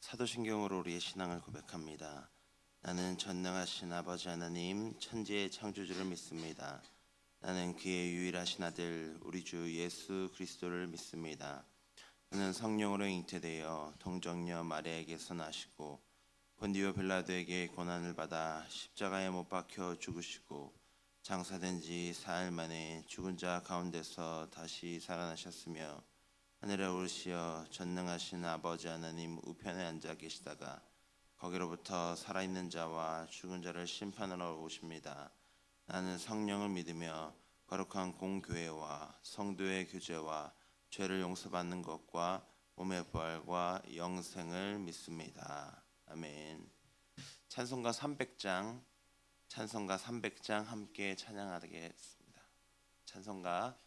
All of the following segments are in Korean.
사도신경으로 우리의 신앙을 고백합니다. 나는 전능하신 아버지 하나님 천지의 창조주를 믿습니다. 나는 그의 유일하신 아들 우리 주 예수 그리스도를 믿습니다. 그는 성령으로 잉태되어 동정녀 마리아에게서 나시고 본디오 빌라도에게 고난을 받아 십자가에 못 박혀 죽으시고 장사된 지 사흘 만에 죽은 자 가운데서 다시 살아나셨으며 하늘에 오르시어 전능하신 아버지 하나님 우편에 앉아 계시다가 거기로부터 살아있는 자와 죽은 자를 심판하러 오십니다. 나는 성령을 믿으며 거룩한 공교회와 성도의 교제와 죄를 용서받는 것과 몸의 부활과 영생을 믿습니다. 아멘. 찬송가 300장 함께 찬양하겠습니다. 찬송가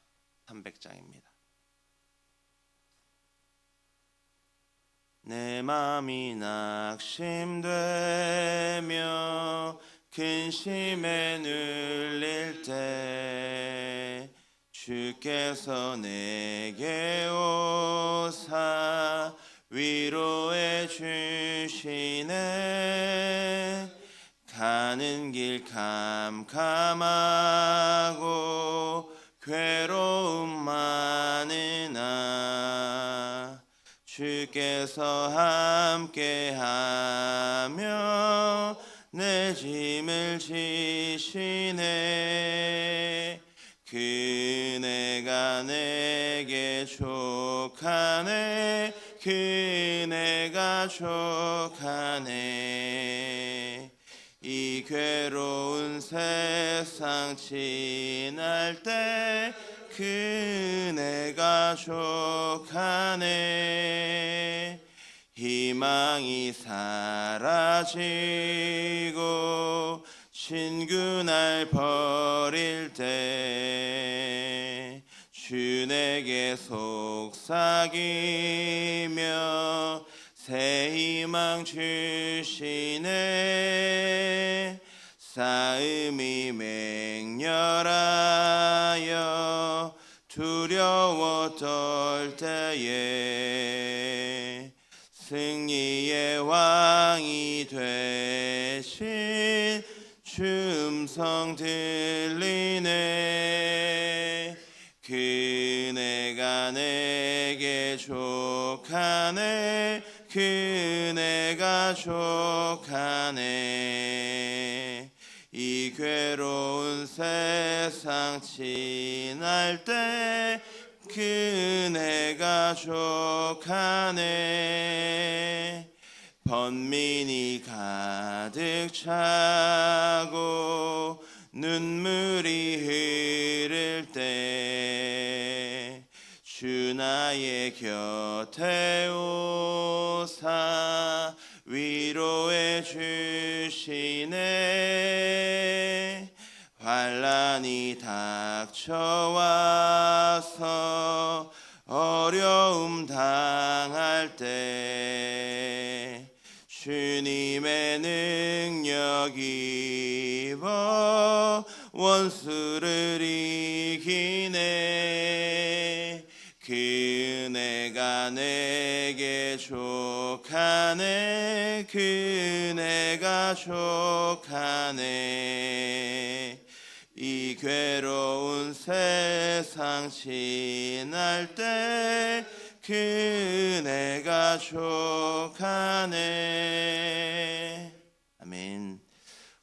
300장입니다. 내 맘이 낙심되며 근심에 눌릴 때 주께서 내게 오사 위로해 주시네. 가는 길 캄캄하고 괴로움 많으나 주께서 함께하며 내 짐을 지시네. 그네가 내게 족하네. 그네가 족하네. 이 괴로운 세상 지날 때 그네가 족하네. 희망이 사라지고 친구 날 버릴 때 주 내게 속삭이며 새 희망 주시네. 싸움이 맹렬하여 두려워 떨 때에 승리의 왕이 되신 주 음성 들리네. 그네가 내게 족하네. 그네가 족하네. 이 괴로운 세상 지날 때 그네가 족하네. 번민이 가득 차고 눈물이 흐를 때 주 나의 곁에 오사 위로해 주시네. 환난이 닥쳐와서 어려움 당할 때 주님의 능력 입어 원수를 이기네. 그네가 내게 족하네. 그네가 족하네. 이 괴로운 세상 지날 때 그네가 족하네. 아멘.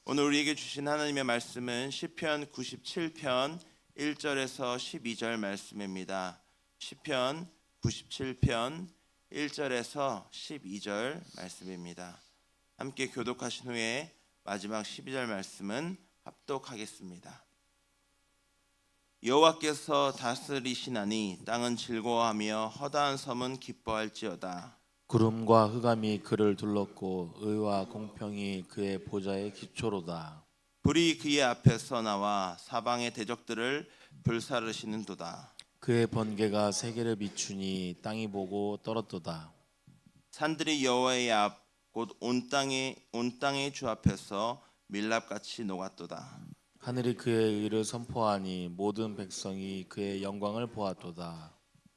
오늘 우리에게 주신 하나님의 말씀은 시편 97편 1절에서 12절 말씀입니다. 시편 97편 1절에서 12절 말씀입니다. 함께 교독하신 후에 마지막 12절 말씀은 합독하겠습니다. 여호와께서 다스리시나니 땅은 즐거워하며 허다한 섬은 기뻐할지어다. 구름과 흑암이 그를 둘렀고 의와 공평이 그의 보좌의 기초로다. 불이 그의 앞에서 나와 사방의 대적들을 불사르시는도다. 그의 번개가 세계를 비추니 땅이 보고 떨었도다. 산들이 여호와의 앞 곧 온 땅의 주 앞에서 밀랍같이 녹았도다. 하늘이 그의 의를 선포하니 모든 백성이 그의 영광을 보았도다.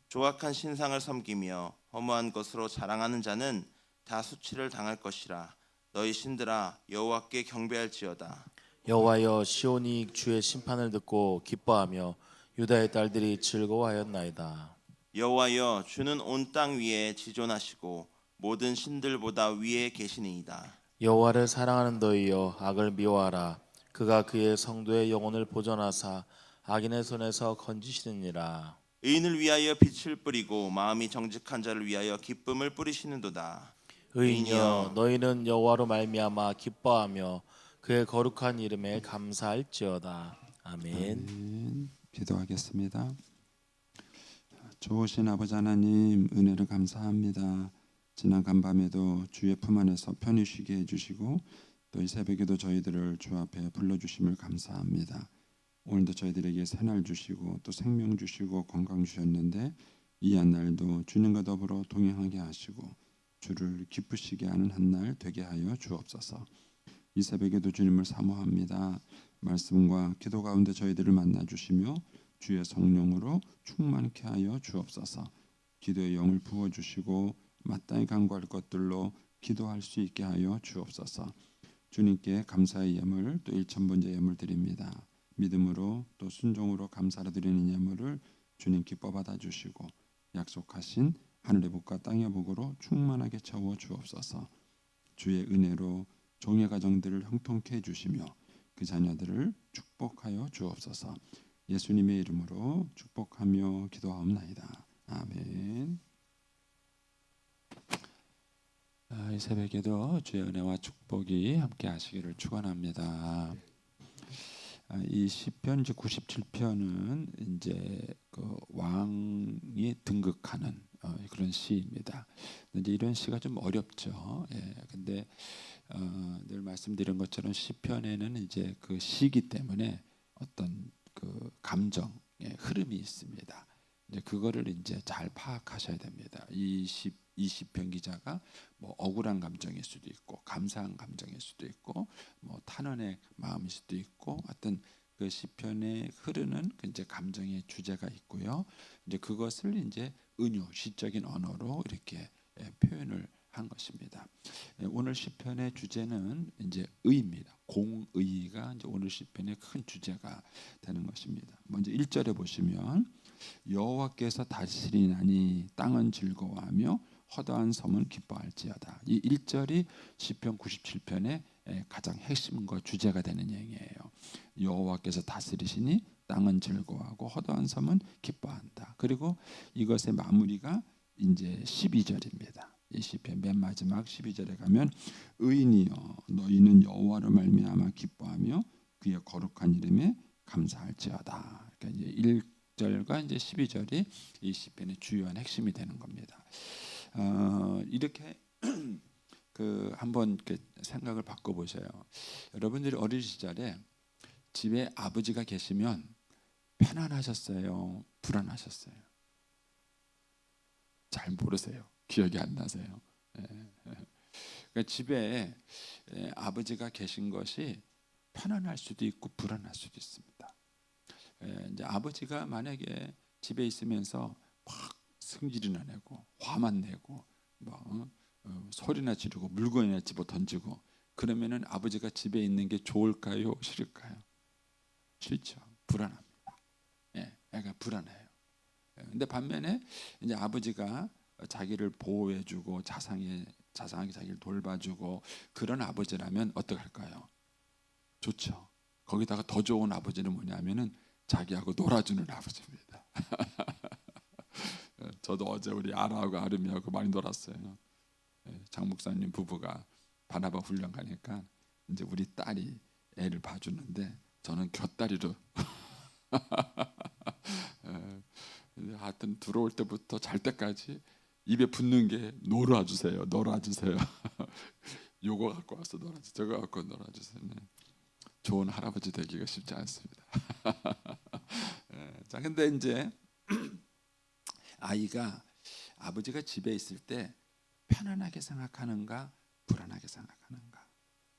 조악한 신상을 섬기며 허무한 것으로 자랑하는 자는 다 수치를 당할 것이라. 너희 신들아 여호와께 경배할지어다. 여호와여, 시온이 주의 심판을 듣고 기뻐하며 유다의 딸들이 즐거워하였나이다. 여호와여 주는 온 땅 위에 지존하시고 모든 신들보다 위에 계시니이다. 여호와를 사랑하는 너희여, 악을 미워하라. 그가 그의 성도의 영혼을 보존하사 악인의 손에서 건지시느니라. 의인을 위하여 빛을 뿌리고 마음이 정직한 자를 위하여 기쁨을 뿌리시는도다. 의인이여, 너희는 여호와로 말미암아 기뻐하며 그의 거룩한 이름에 감사할지어다. 아멘. 아멘. 기도하겠습니다. 좋으신 아버지 하나님, 은혜를 감사합니다. 지난 간밤에도 주의 품 안에서 편히 쉬게 해주시고 또 이 새벽에도 저희들을 주 앞에 불러주심을 감사합니다. 오늘도 저희들에게 새날 주시고 또 생명 주시고 건강 주셨는데 이 한 날도 주님과 더불어 동행하게 하시고 주를 기쁘시게 하는 한 날 되게 하여 주옵소서. 이 새벽에도 주님을 사모합니다. 말씀과 기도 가운데 저희들을 만나 주시며 주의 성령으로 충만케 하여 주옵소서. 기도의 영을 부어 주시고 마땅히 간구할 것들로 기도할 수 있게 하여 주옵소서. 주님께 감사의 예물 또 일천번째 예물 드립니다. 믿음으로 또 순종으로 감사로 드리는 예물을 주님 기뻐 받아 주시고 약속하신 하늘의 복과 땅의 복으로 충만하게 채워 주옵소서. 주의 은혜로 종의 가정들을 형통케 해주시며 그 자녀들을 축복하여 주옵소서. 예수님의 이름으로 축복하며 기도하옵나이다. 아멘. 이 새벽에도 주의 은혜와 축복이 함께 하시기를 축원합니다. 이 시편 97편은 이제 그 왕이 등극하는 그런 시입니다. 이제 이런 시가 좀 어렵죠. 예, 근데 늘 말씀드린 것처럼 시편에는 이제 그 시기 때문에 어떤 그 감정의 흐름이 있습니다. 이제 그거를 이제 잘 파악하셔야 됩니다. 이 시편 기자가 뭐 억울한 감정일 수도 있고 감사한 감정일 수도 있고 뭐 탄원의 마음일 수도 있고 어떤 그 시편에 흐르는 그 이제 감정의 주제가 있고요. 이제 그것을 이제 은유 시적인 언어로 이렇게 표현을 한 것입니다. 오늘 시편의 주제는 이제 의입니다. 공의가 이제 오늘 시편의 큰 주제가 되는 것입니다. 먼저 1절에 보시면 여호와께서 다스리나니 땅은 즐거워하며 허다한 섬은 기뻐할지어다. 이 1절이 시편 97편의 가장 핵심과 주제가 되는 얘기예요. 여호와께서 다스리시니 땅은 즐거워하고 허다한 섬은 기뻐한다. 그리고 이것의 마무리가 이제 12절입니다. 이 시편 맨 마지막 12절에 가면 의인이여 너희는 여호와로 말미암아 기뻐하며 그의 거룩한 이름에 감사할지어다. 그러니까 이제 1절과 이제 12절이 이 시편의 주요한 핵심이 되는 겁니다. 이렇게 그 한번 생각을 바꿔보세요. 여러분들이 어린 시절에 집에 아버지가 계시면 편안하셨어요? 불안하셨어요? 잘 모르세요. 기억이 안 나세요. 그러니까 집에 아버지가 계신 것이 편안할 수도 있고 불안할 수도 있습니다. 이제 아버지가 만약에 집에 있으면서 막 승질이나 내고 화만 내고 뭐 소리나 지르고 물건이나 집어 던지고 그러면은 아버지가 집에 있는 게 좋을까요? 싫을까요? 싫죠. 불안합니다. 애가 불안해요. 근데 반면에 이제 아버지가 자기를 보호해주고 자상하게 자기를 돌봐주고 그런 아버지라면 어떡할까요? 좋죠. 거기다가 더 좋은 아버지는 뭐냐면은 자기하고 놀아주는 아버지입니다. 저도 어제 우리 아라하고 아름이하고 많이 놀았어요. 장 목사님 부부가 바나바 훈련 가니까 이제 우리 딸이 애를 봐주는데 저는 곁다리로 하여튼 들어올 때부터 잘 때까지 입에 붙는 게 놀아주세요. 요거 갖고 와서 놀아주세요. 저거 갖고 놀아주세요. 좋은 할아버지 되기가 쉽지 않습니다. 자, 근데 이제 아이가 아버지가 집에 있을 때 편안하게 생각하는가 불안하게 생각하는가.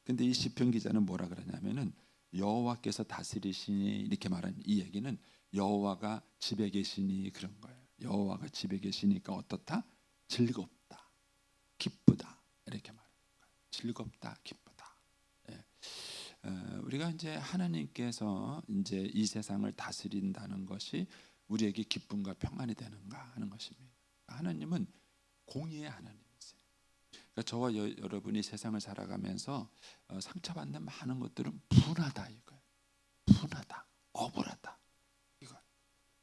근데 이 시편 기자는 뭐라 그러냐면은 여호와께서 다스리시니 이렇게 말하는 이 얘기는 여호와가 집에 계시니 그런 거예요. 여호와가 집에 계시니까 어떻다? 즐겁다, 기쁘다. 즐겁다, 기쁘다. 예. 우리가 이제 하나님께서 이제 이 세상을 다스린다는 것이 우리에게 기쁨과 평안이 되는가 하는 것입니다. 하나님은 공의의 하나님이세요. 그러니까 저와 여러분이 세상을 살아가면서 상처받는 많은 것들은 분하다 이거예요. 분하다, 억울하다 이거.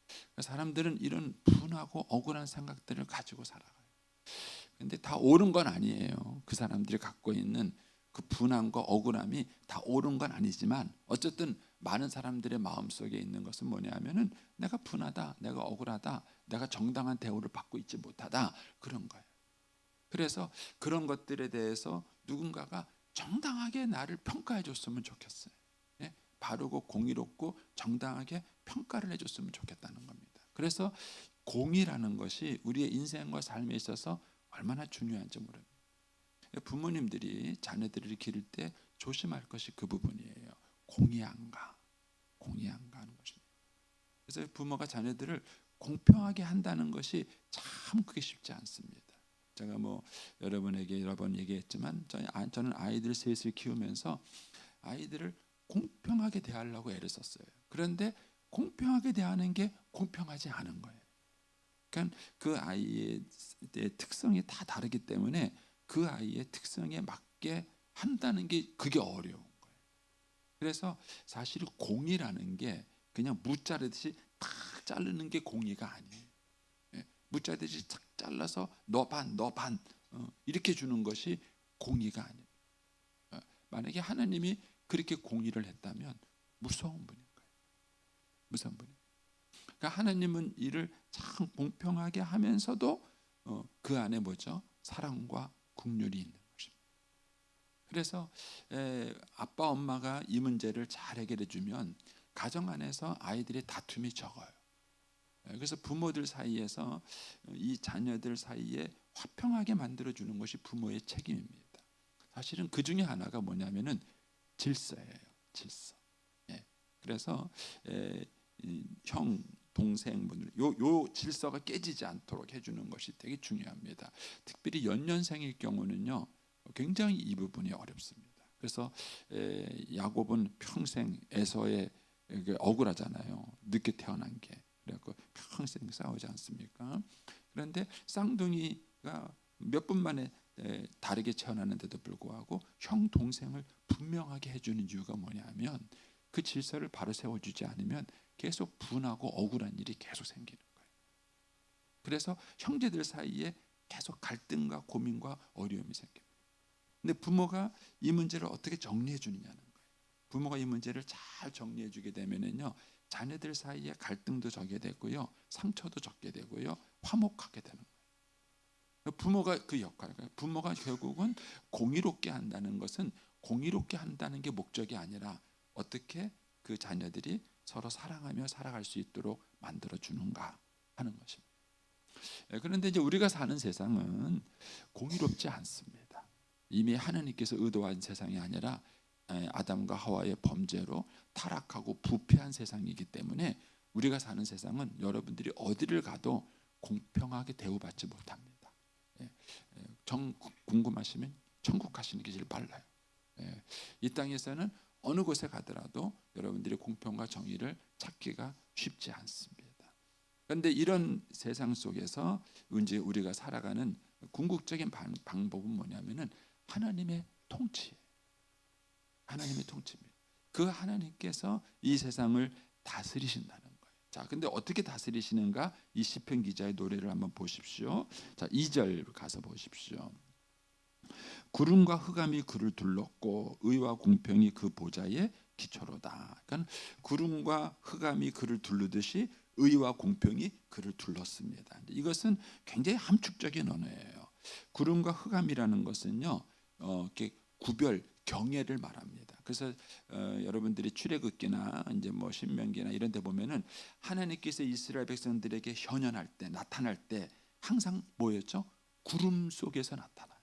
그러니까 사람들은 이런 분하고 억울한 생각들을 가지고 살아가요. 근데 다 옳은 건 아니에요. 그 사람들이 갖고 있는 그 분함과 억울함이 다 옳은 건 아니지만 어쨌든 많은 사람들의 마음속에 있는 것은 뭐냐면은 내가 분하다, 내가 억울하다, 내가 정당한 대우를 받고 있지 못하다 그런 거예요. 그래서 그런 것들에 대해서 누군가가 정당하게 나를 평가해 줬으면 좋겠어요. 예? 바르고 공의롭고 정당하게 평가를 해줬으면 좋겠다는 겁니다. 그래서 공의라는 것이 우리의 인생과 삶에 있어서 얼마나 중요한지 모릅니다. 부모님들이 자녀들을 기를 때 조심할 것이 그 부분이에요. 공의한가, 공의한가 하는 것입니다. 그래서 부모가 자녀들을 공평하게 한다는 것이 참 그게 쉽지 않습니다. 제가 뭐 여러분에게 여러 번 얘기했지만 저는 아이들 셋을 키우면서 아이들을 공평하게 대하려고 애를 썼어요. 그런데 공평하게 대하는 게 공평하지 않은 거예요. 그러니까 그 아이의 특성이 다 다르기 때문에 그 아이의 특성에 맞게 한다는 게 그게 어려운 거예요. 그래서 사실 공의라는 게 그냥 무 자르듯이 탁 자르는 게 공의가 아니에요. 무 자르듯이 탁 잘라서 너 반, 너 반 이렇게 주는 것이 공의가 아니에요. 만약에 하나님이 그렇게 공의를 했다면 무서운 분인 거예요. 무서운 분이에요. 그러니까 하나님은 이를 참 공평하게 하면서도 그 안에 뭐죠? 사랑과 긍휼이 있는 것입니다. 그래서 아빠 엄마가 이 문제를 잘 해결해 주면 가정 안에서 아이들의 다툼이 적어요. 그래서 부모들 사이에서 이 자녀들 사이에 화평하게 만들어 주는 것이 부모의 책임입니다. 사실은 그 중에 하나가 뭐냐면은 질서예요. 질서. 그래서 형 동생분들 요 질서가 깨지지 않도록 해주는 것이 되게 중요합니다. 특별히 연년생일 경우는요 굉장히 이 부분이 어렵습니다. 그래서 야곱은 평생 에서의 억울하잖아요. 늦게 태어난 게 그래갖고 평생 싸우지 않습니까? 그런데 쌍둥이가 몇 분 만에 다르게 태어났는데도 불구하고 형 동생을 분명하게 해주는 이유가 뭐냐면 그 질서를 바로 세워주지 않으면 계속 분하고 억울한 일이 계속 생기는 거예요. 그래서 형제들 사이에 계속 갈등과 고민과 어려움이 생깁니다. 근데 부모가 이 문제를 어떻게 정리해 주느냐는 거예요. 부모가 이 문제를 잘 정리해 주게 되면은요 자녀들 사이에 갈등도 적게 되고요 상처도 적게 되고요 화목하게 되는 거예요. 부모가 그 역할, 부모가 결국은 공의롭게 한다는 것은 공의롭게 한다는 게 목적이 아니라 어떻게 그 자녀들이 서로 사랑하며 살아갈 수 있도록 만들어 주는가 하는 것입니다. 그런데 이제 우리가 사는 세상은 공의롭지 않습니다. 이미 하나님께서 의도한 세상이 아니라 아담과 하와의 범죄로 타락하고 부패한 세상이기 때문에 우리가 사는 세상은 여러분들이 어디를 가도 공평하게 대우받지 못합니다. 궁금하시면 천국 가시는 게 제일 빨라요. 이 땅에서는 어느 곳에 가더라도 여러분들이 공평과 정의를 찾기가 쉽지 않습니다. 그런데 이런 세상 속에서 이제 우리가 살아가는 궁극적인 방법은 뭐냐면은 하나님의 통치예요. 하나님의 통치입니다. 그 하나님께서 이 세상을 다스리신다는 거예요. 자, 근데 어떻게 다스리시는가? 이 시편 기자의 노래를 한번 보십시오. 자, 2절 가서 보십시오. 구름과 흑암이 그를 둘렀고 의와 공평이 그 보좌의 기초로다. 그러니까 구름과 흑암이 그를 둘르듯이 의와 공평이 그를 둘렀습니다. 이것은 굉장히 함축적인 언어예요. 구름과 흑암이라는 것은요, 이렇게 구별, 경애를 말합니다. 그래서 여러분들이 출애굽기나 이제 뭐 신명기나 이런 데 보면은 하나님께서 이스라엘 백성들에게 현현할 때, 나타날 때 항상 뭐였죠? 구름 속에서 나타나요.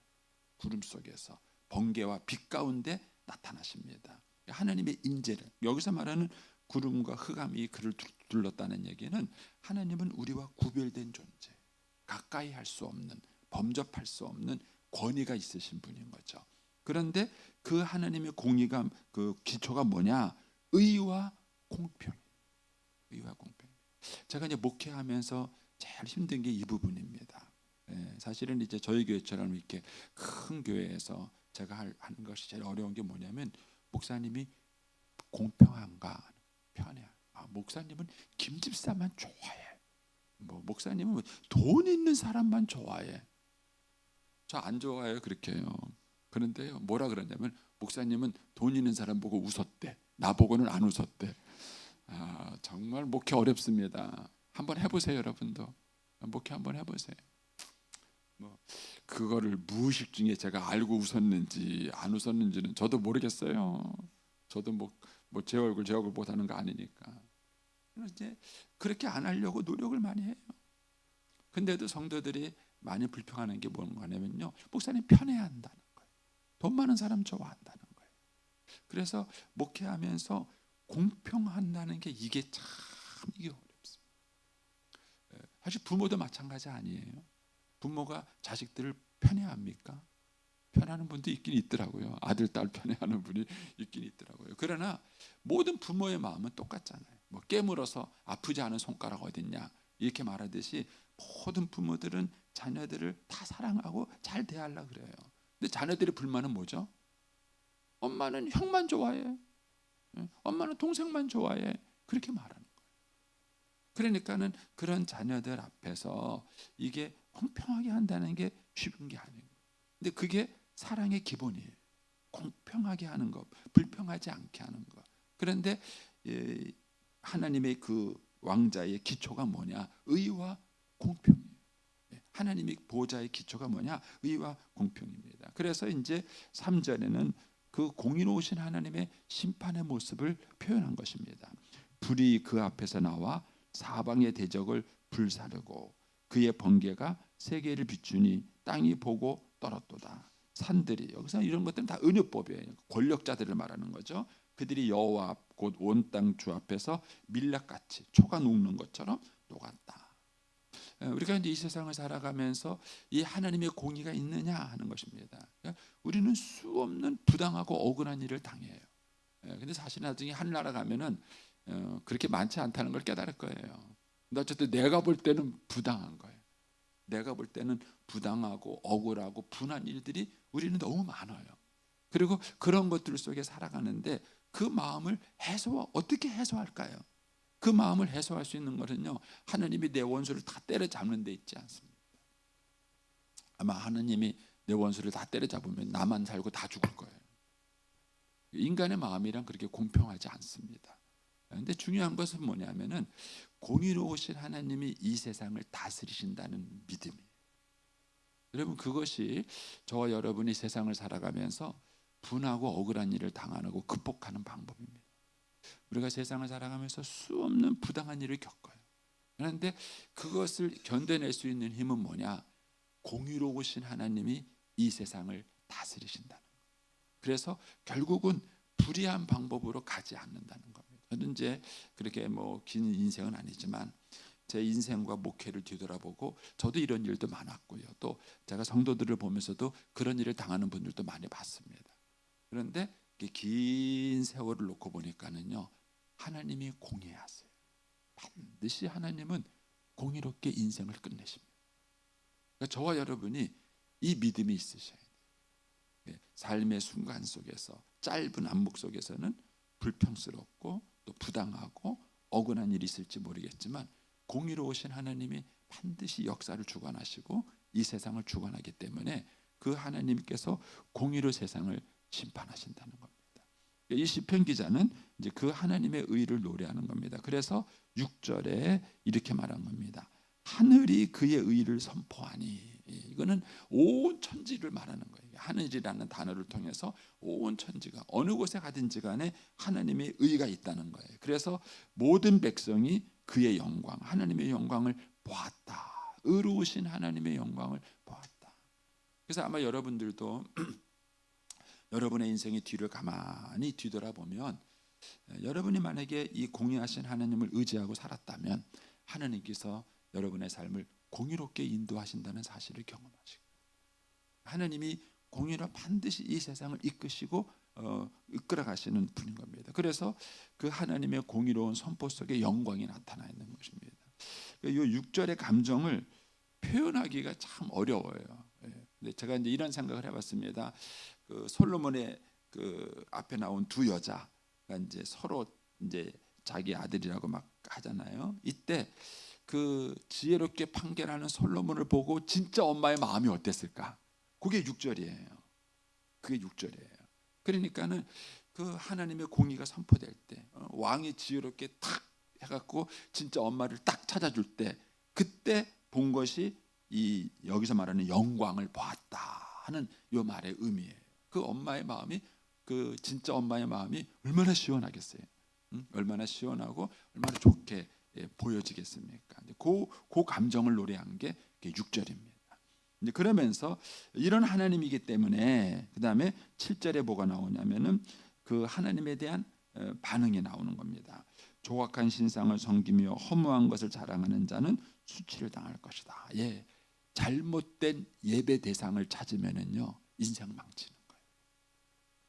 구름 속에서 번개와 빛 가운데 나타나십니다. 하나님의 임재를 여기서 말하는 구름과 흑암이 그를 둘렀다는 얘기는 하나님은 우리와 구별된 존재, 가까이 할 수 없는, 범접할 수 없는 권위가 있으신 분인 거죠. 그런데 그 하나님의 공의가 그 기초가 뭐냐? 의와 공평. 의와 공평. 제가 이제 목회하면서 제일 힘든 게 이 부분입니다. 사실은 이제 저희 교회처럼 이렇게 큰 교회에서 제가 하는 것이 제일 어려운 게 뭐냐면 목사님이 공평한가 편해. 목사님은 김집사만 좋아해. 목사님은 돈 있는 사람만 좋아해. 저 안 좋아해요 그렇게 해요. 그런데 뭐라 그러냐면 목사님은 돈 있는 사람 보고 웃었대. 나 보고는 안 웃었대. 정말 목회 어렵습니다. 한번 해보세요 여러분도. 목회 한번 해보세요. 그거를 무의식 중에 제가 알고 웃었는지 안 웃었는지는 저도 모르겠어요. 저도 제 얼굴 보다는 거 아니니까. 이제 그렇게 안 하려고 노력을 많이 해요. 근데도 성도들이 많이 불평하는 게 뭔가냐면요, 목사님 편해야 한다는 거예요. 돈 많은 사람 좋아한다는 거예요. 그래서 목회하면서 공평한다는 게 이게 참 이게 어렵습니다. 사실 부모도 마찬가지 아니에요. 부모가 자식들을 편애합니까? 편애하는 분도 있긴 있더라고요. 아들, 딸 편애하는 분이 있긴 있더라고요. 그러나 모든 부모의 마음은 똑같잖아요. 깨물어서 아프지 않은 손가락 어딨냐 이렇게 말하듯이 모든 부모들은 자녀들을 다 사랑하고 잘 대하려고 그래요. 근데 자녀들의 불만은 뭐죠? 엄마는 형만 좋아해. 엄마는 동생만 좋아해. 그렇게 말하는 거예요. 그러니까는 그런 자녀들 앞에서 이게 공평하게 한다는 게 쉬운 게 아니에요. 근데 그게 사랑의 기본이에요. 공평하게 하는 것, 불평하지 않게 하는 것. 그런데 하나님의 그 왕자의 기초가 뭐냐? 의와 공평이에요. 하나님의 보좌의 기초가 뭐냐? 의와 공평입니다. 그래서 이제 3절에는 그 공의로우신 하나님의 심판의 모습을 표현한 것입니다. 불이 그 앞에서 나와 사방의 대적을 불사르고 그의 번개가 세계를 비추니 땅이 보고 떨었도다. 산들이, 여기서 이런 것들은 다 은유법이에요. 권력자들을 말하는 거죠. 그들이 여호와 앞 곧 온 땅 주 앞에서 밀랍같이 초가 녹는 것처럼 녹았다. 우리가 이제 이 세상을 살아가면서 이 하나님의 공의가 있느냐 하는 것입니다. 우리는 수없는 부당하고 억울한 일을 당해요. 근데 사실 나중에 하늘나라 가면은 그렇게 많지 않다는 걸 깨달을 거예요. 근데 어쨌든 내가 볼 때는 부당한 거예요. 내가 볼 때는 부당하고 억울하고 분한 일들이 우리는 너무 많아요. 그리고 그런 것들 속에 살아가는데 그 마음을 어떻게 해소할까요? 그 마음을 해소할 수 있는 것은요, 하나님이 내 원수를 다 때려잡는 데 있지 않습니다. 아마 하나님이 내 원수를 다 때려잡으면 나만 살고 다 죽을 거예요. 인간의 마음이란 그렇게 공평하지 않습니다. 그런데 중요한 것은 뭐냐면은 공의로우신 하나님이 이 세상을 다스리신다는 믿음이에요. 여러분, 그것이 저와 여러분이 세상을 살아가면서 분하고 억울한 일을 당하고 극복하는 방법입니다. 우리가 세상을 살아가면서 수없는 부당한 일을 겪어요. 그런데 그것을 견뎌낼 수 있는 힘은 뭐냐? 공의로우신 하나님이 이 세상을 다스리신다는 거예요. 그래서 결국은 불의한 방법으로 가지 않는다는 겁니다. 저는 이제 그렇게 긴 인생은 아니지만 제 인생과 목회를 뒤돌아보고 저도 이런 일도 많았고요. 또 제가 성도들을 보면서도 그런 일을 당하는 분들도 많이 봤습니다. 그런데 긴 세월을 놓고 보니까는요, 하나님이 공의하세요. 반드시 하나님은 공의롭게 인생을 끝내십니다. 그러니까 저와 여러분이 이 믿음이 있으셔야 돼요. 삶의 순간 속에서, 짧은 안목 속에서는 불평스럽고 또 부당하고 억울한 일이 있을지 모르겠지만 공의로우신 하나님이 반드시 역사를 주관하시고 이 세상을 주관하기 때문에 그 하나님께서 공의로 세상을 심판하신다는 겁니다. 이 시편 기자는 이제 그 하나님의 의를 노래하는 겁니다. 그래서 6절에 이렇게 말한 겁니다. 하늘이 그의 의를 선포하니. 이거는 온 천지를 말하는 거예요. 하늘이라는 단어를 통해서 온 천지가 어느 곳에 가든지 간에 하나님의 의가 있다는 거예요. 그래서 모든 백성이 그의 영광, 하나님의 영광을 보았다. 의로우신 하나님의 영광을 보았다. 그래서 아마 여러분들도 여러분의 인생의 뒤를 가만히 뒤돌아보면 여러분이 만약에 이 공의하신 하나님을 의지하고 살았다면 하나님께서 여러분의 삶을 공의롭게 인도하신다는 사실을 경험하시고, 하나님이 공의로 반드시 이 세상을 이끄시고 이끌어 가시는 분인 겁니다. 그래서 그 하나님의 공의로운 선포 속에 영광이 나타나 있는 것입니다. 이 6절의 감정을 표현하기가 참 어려워요. 근데 제가 이제 이런 생각을 해봤습니다. 그 솔로몬의 그 앞에 나온 두 여자가 이제 서로 이제 자기 아들이라고 막 하잖아요. 이때 그 지혜롭게 판결하는 솔로몬을 보고 진짜 엄마의 마음이 어땠을까? 그게 6절이에요. 그게 6절이에요. 그러니까는 그 하나님의 공의가 선포될 때 왕이 지혜롭게 탁 해갖고 진짜 엄마를 딱 찾아줄 때 그때 본 것이 이 여기서 말하는 영광을 보았다 하는 이 말의 의미예요. 그 엄마의 마음이 그 진짜 엄마의 마음이 얼마나 시원하겠어요. 얼마나 시원하고 얼마나 좋게 보여지겠습니까? 그 감정을 노래한 게 6절입니다. 이제 그러면서 이런 하나님이기 때문에 그 다음에 7절에 뭐가 나오냐면은 그 하나님에 대한 반응이 나오는 겁니다. 조각한 신상을 섬기며 허무한 것을 자랑하는 자는 수치를 당할 것이다. 예, 잘못된 예배 대상을 찾으면은요 인생 망치는 거예요.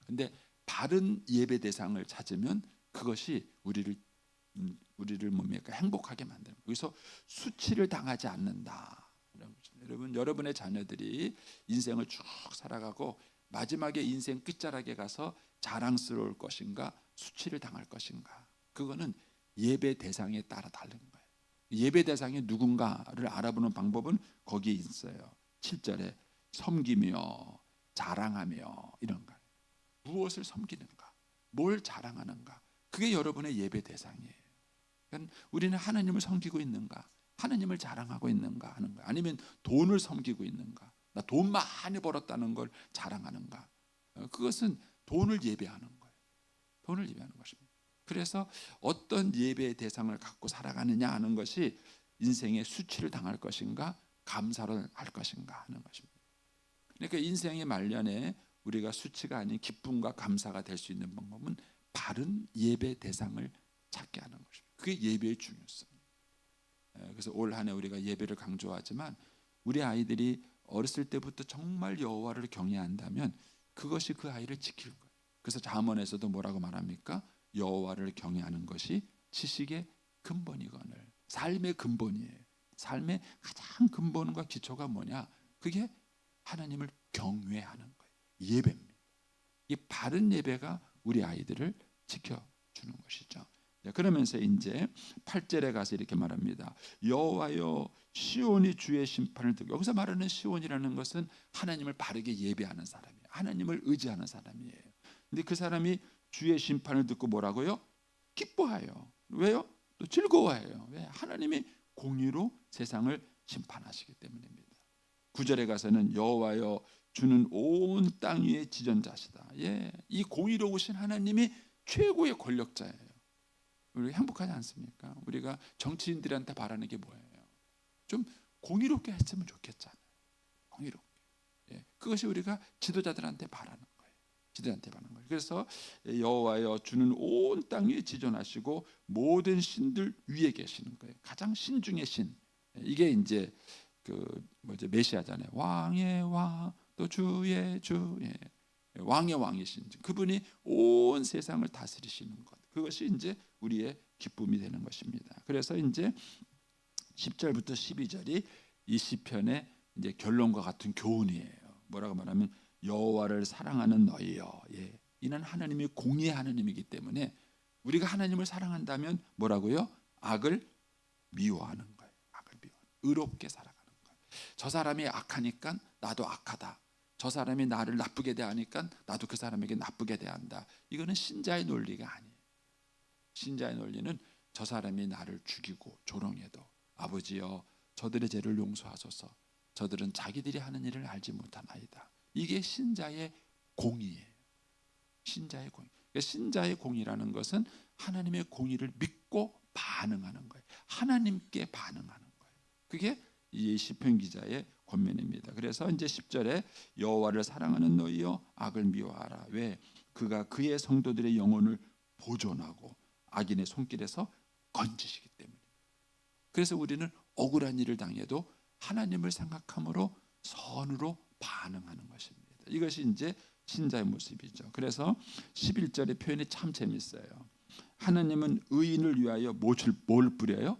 근데 바른 예배 대상을 찾으면 그것이 우리를 뭡니까 행복하게 만드는 거예요. 여기서 수치를 당하지 않는다. 여러분의 자녀들이 인생을 쭉 살아가고 마지막에 인생 끝자락에 가서 자랑스러울 것인가 수치를 당할 것인가 그거는 예배 대상에 따라 다른 거예요. 예배 대상이 누군가를 알아보는 방법은 거기에 있어요. 7절에 섬기며 자랑하며 이런 거예요. 무엇을 섬기는가 뭘 자랑하는가 그게 여러분의 예배 대상이에요. 그러니까 우리는 하나님을 섬기고 있는가 하나님을 자랑하고 있는가 하는 거야. 아니면 돈을 섬기고 있는가 나 돈 많이 벌었다는 걸 자랑하는가 그것은 돈을 예배하는 거예요. 돈을 예배하는 것입니다. 그래서 어떤 예배의 대상을 갖고 살아가느냐 하는 것이 인생의 수치를 당할 것인가 감사를 할 것인가 하는 것입니다. 그러니까 인생의 말년에 우리가 수치가 아닌 기쁨과 감사가 될 수 있는 방법은 바른 예배 대상을 찾게 하는 것입니다. 그게 예배의 중요성. 그래서 올 한 해 우리가 예배를 강조하지만 우리 아이들이 어렸을 때부터 정말 여호와를 경외한다면 그것이 그 아이를 지킬 거예요. 그래서 잠언에서도 뭐라고 말합니까? 여호와를 경외하는 것이 지식의 근본이거늘. 삶의 근본이에요. 삶의 가장 근본과 기초가 뭐냐? 그게 하나님을 경외하는 거예요. 예배입니다. 이 바른 예배가 우리 아이들을 지켜주는 것이죠. 그러면서 이제 8절에 가서 이렇게 말합니다. 여호와여 시온이 주의 심판을 듣고 여기서 말하는 시온이라는 것은 하나님을 바르게 예배하는 사람이에요. 하나님을 의지하는 사람이에요. 근데 그 사람이 주의 심판을 듣고 뭐라고요? 기뻐해요. 왜요? 또 즐거워해요. 왜? 하나님이 공의로 세상을 심판하시기 때문입니다. 9절에 가서는 여호와여 주는 온 땅 위의 지존자시다. 예, 이 공의로우신 하나님이 최고의 권력자예요. 우리 행복하지 않습니까? 우리가 정치인들한테 바라는 게 뭐예요? 좀 공의롭게 했으면 좋겠잖아요. 공의롭게. 예, 그것이 우리가 지도자들한테 바라는 거예요. 지도자한테 바라는 거예요. 그래서 여호와여 주는 온 땅 위에 지존하시고 모든 신들 위에 계시는 거예요. 가장 신 중의 신. 이게 이제 그 뭐죠 메시아잖아요. 왕의 왕 또 주의 주. 예. 왕의 왕이신 그분이 온 세상을 다스리시는 것. 그것이 이제 우리의 기쁨이 되는 것입니다. 그래서 이제 10절부터 12절이 이 시편의 이제 결론과 같은 교훈이에요. 뭐라고 말하면 여호와를 사랑하는 너희여. 예. 이는 하나님이 공의의 하나님이기 때문에 우리가 하나님을 사랑한다면 뭐라고요? 악을 미워하는 거예요. 악을 미워. 의롭게 살아가는 거예요. 저 사람이 악하니까 나도 악하다. 저 사람이 나를 나쁘게 대하니까 나도 그 사람에게 나쁘게 대한다. 이거는 신자의 논리가 아니에요. 신자의 논리는 저 사람이 나를 죽이고 조롱해도 아버지여 저들의 죄를 용서하소서. 저들은 자기들이 하는 일을 알지 못하나이다. 이게 신자의 공의예요. 신자의 공의. 그러니까 신자의 공의라는 것은 하나님의 공의를 믿고 반응하는 거예요. 하나님께 반응하는 거예요. 그게 이 시편 기자의 권면입니다. 그래서 이제 10절에 여호와를 사랑하는 너희여 악을 미워하라. 왜? 그가 그의 성도들의 영혼을 보존하고 악인의 손길에서 건지시기 때문에. 그래서 우리는 억울한 일을 당해도 하나님을 생각함으로 선으로 반응하는 것입니다. 이것이 이제 신자의 모습이죠. 그래서 11절의 표현이 참 재밌어요. 하나님은 의인을 위하여 뭘 뿌려요?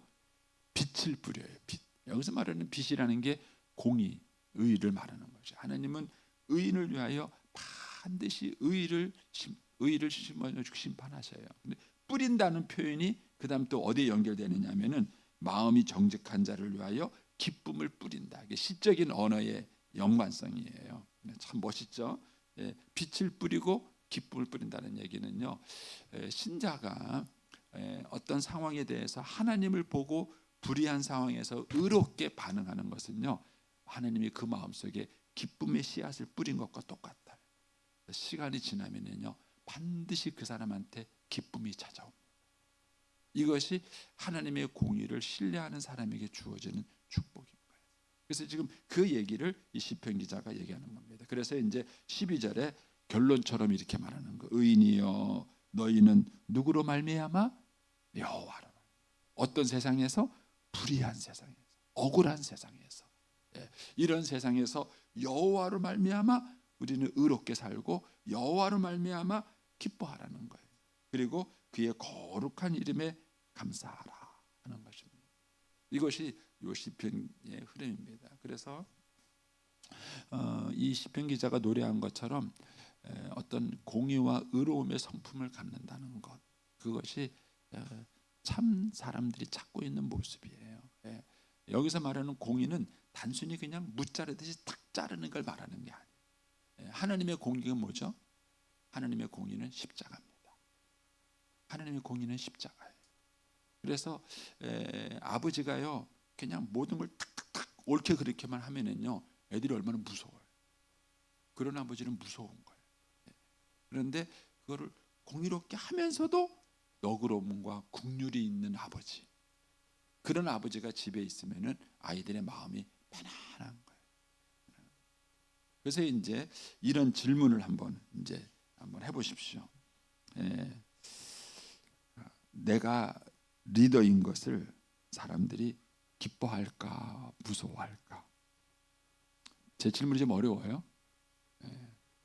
빛을 뿌려요. 빛. 여기서 말하는 빛이라는 게 공의, 의를 말하는 거죠. 하나님은 의인을 위하여 반드시 의를 심어주고 심판하셔요. 근데 뿌린다는 표현이 그다음 또 어디에 연결되느냐면은 마음이 정직한 자를 위하여 기쁨을 뿌린다. 이게 시적인 언어의 연관성이에요. 참 멋있죠. 빛을 뿌리고 기쁨을 뿌린다는 얘기는요, 신자가 어떤 상황에 대해서 하나님을 보고 불의한 상황에서 의롭게 반응하는 것은요, 하나님이 그 마음속에 기쁨의 씨앗을 뿌린 것과 똑같다. 시간이 지나면요 반드시 그 사람한테 기쁨이 찾아옵니다. 이것이 하나님의 공의를 신뢰하는 사람에게 주어지는 축복인 거예요. 그래서 지금 그 얘기를 이 시편 기자가 얘기하는 겁니다. 그래서 이제 12절에 결론처럼 이렇게 말하는 거. 의인이여 너희는 누구로 말미암아? 여호와로. 어떤 세상에서? 불의한 세상에서, 억울한 세상에서, 이런 세상에서 여호와로 말미암아 우리는 의롭게 살고 여호와로 말미암아 기뻐하라는 거예요. 그리고 그의 거룩한 이름에 감사하라 하는 것입니다. 이것이 이 시편의 흐름입니다. 그래서 이 시편 기자가 노래한 것처럼 어떤 공의와 의로움의 성품을 갖는다는 것, 그것이 참 사람들이 찾고 있는 모습이에요. 여기서 말하는 공의는 단순히 그냥 무자르듯이 탁 자르는 걸 말하는 게 아니에요. 하나님의 공의가 뭐죠? 하나님의 공의는 십자가입니다. 하나님의 공의는 십자가예요. 그래서 아버지가요 그냥 모든 걸 탁탁탁 옳게 그렇게만 하면은요 애들이 얼마나 무서워요. 그런 아버지는 무서운 거예요. 그런데 그거를 공의롭게 하면서도 너그러움과 긍휼이 있는 아버지, 그런 아버지가 집에 있으면은 아이들의 마음이 편안한 거예요. 그래서 이제 이런 질문을 한번 해보십시오. 내가 리더인 것을 사람들이 기뻐할까 무서워할까? 제 질문이 좀 어려워요.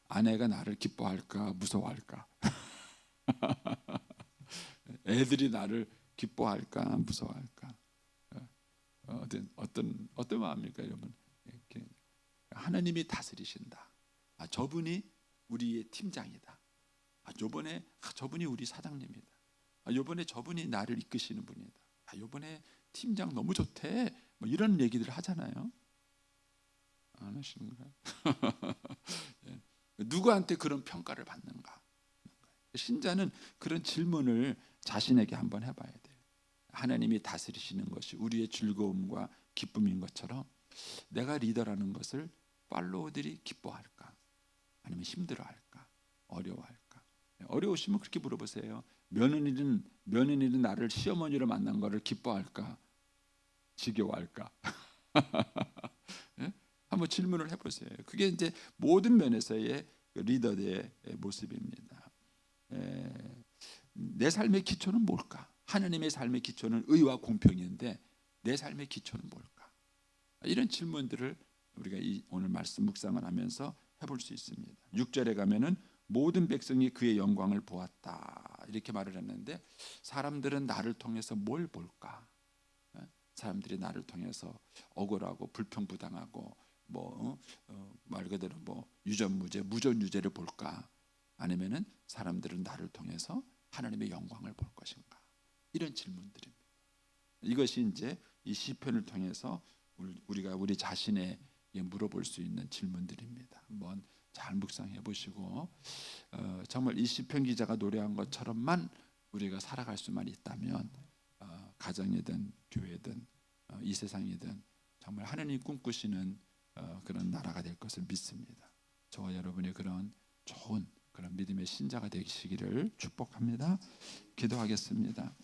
아내가 나를 기뻐할까 무서워할까? 애들이 나를 기뻐할까 무서워할까? 어떤 마음입니까, 여러분? 이렇게 하나님이 다스리신다. 저분이 우리의 팀장이다. 저분이 우리 사장님이다. 요번에 저분이 나를 이끄시는 분이다. 요번에 팀장 너무 좋대. 뭐 이런 얘기들을 하잖아요. 안 하시는가요? 누구한테 그런 평가를 받는가? 신자는 그런 질문을 자신에게 한번 해봐야 돼요. 하나님이 다스리시는 것이 우리의 즐거움과 기쁨인 것처럼 내가 리더라는 것을 팔로워들이 기뻐할까? 아니면 힘들어할까? 어려워할까? 어려우시면 그렇게 물어보세요. 며느리는 나를 시어머니로 만난 것을 기뻐할까? 지겨워할까? 네? 한번 질문을 해보세요. 그게 이제 모든 면에서의 리더의 모습입니다. 내 삶의 기초는 뭘까? 하나님의 삶의 기초는 의와 공평인데 내 삶의 기초는 뭘까? 이런 질문들을 우리가 오늘 말씀 묵상을 하면서 해볼 수 있습니다. 6절에 가면은 모든 백성이 그의 영광을 보았다 이렇게 말을 했는데 사람들은 나를 통해서 뭘 볼까? 사람들이 나를 통해서 억울하고 불평부당하고 말 그대로 유전무죄, 무전유죄를 볼까? 아니면은 사람들은 나를 통해서 하나님의 영광을 볼 것인가? 이런 질문들입니다. 이것이 이제 이 시편을 통해서 우리가 우리 자신에게 물어볼 수 있는 질문들입니다. 한번 잘 묵상해 보시고 정말 이 시편 기자가 노래한 것처럼만 우리가 살아갈 수만 있다면 가정이든 교회든 이 세상이든 정말 하나님 꿈꾸시는 그런 나라가 될 것을 믿습니다. 저와 여러분이 그런 좋은 그런 믿음의 신자가 되시기를 축복합니다. 기도하겠습니다.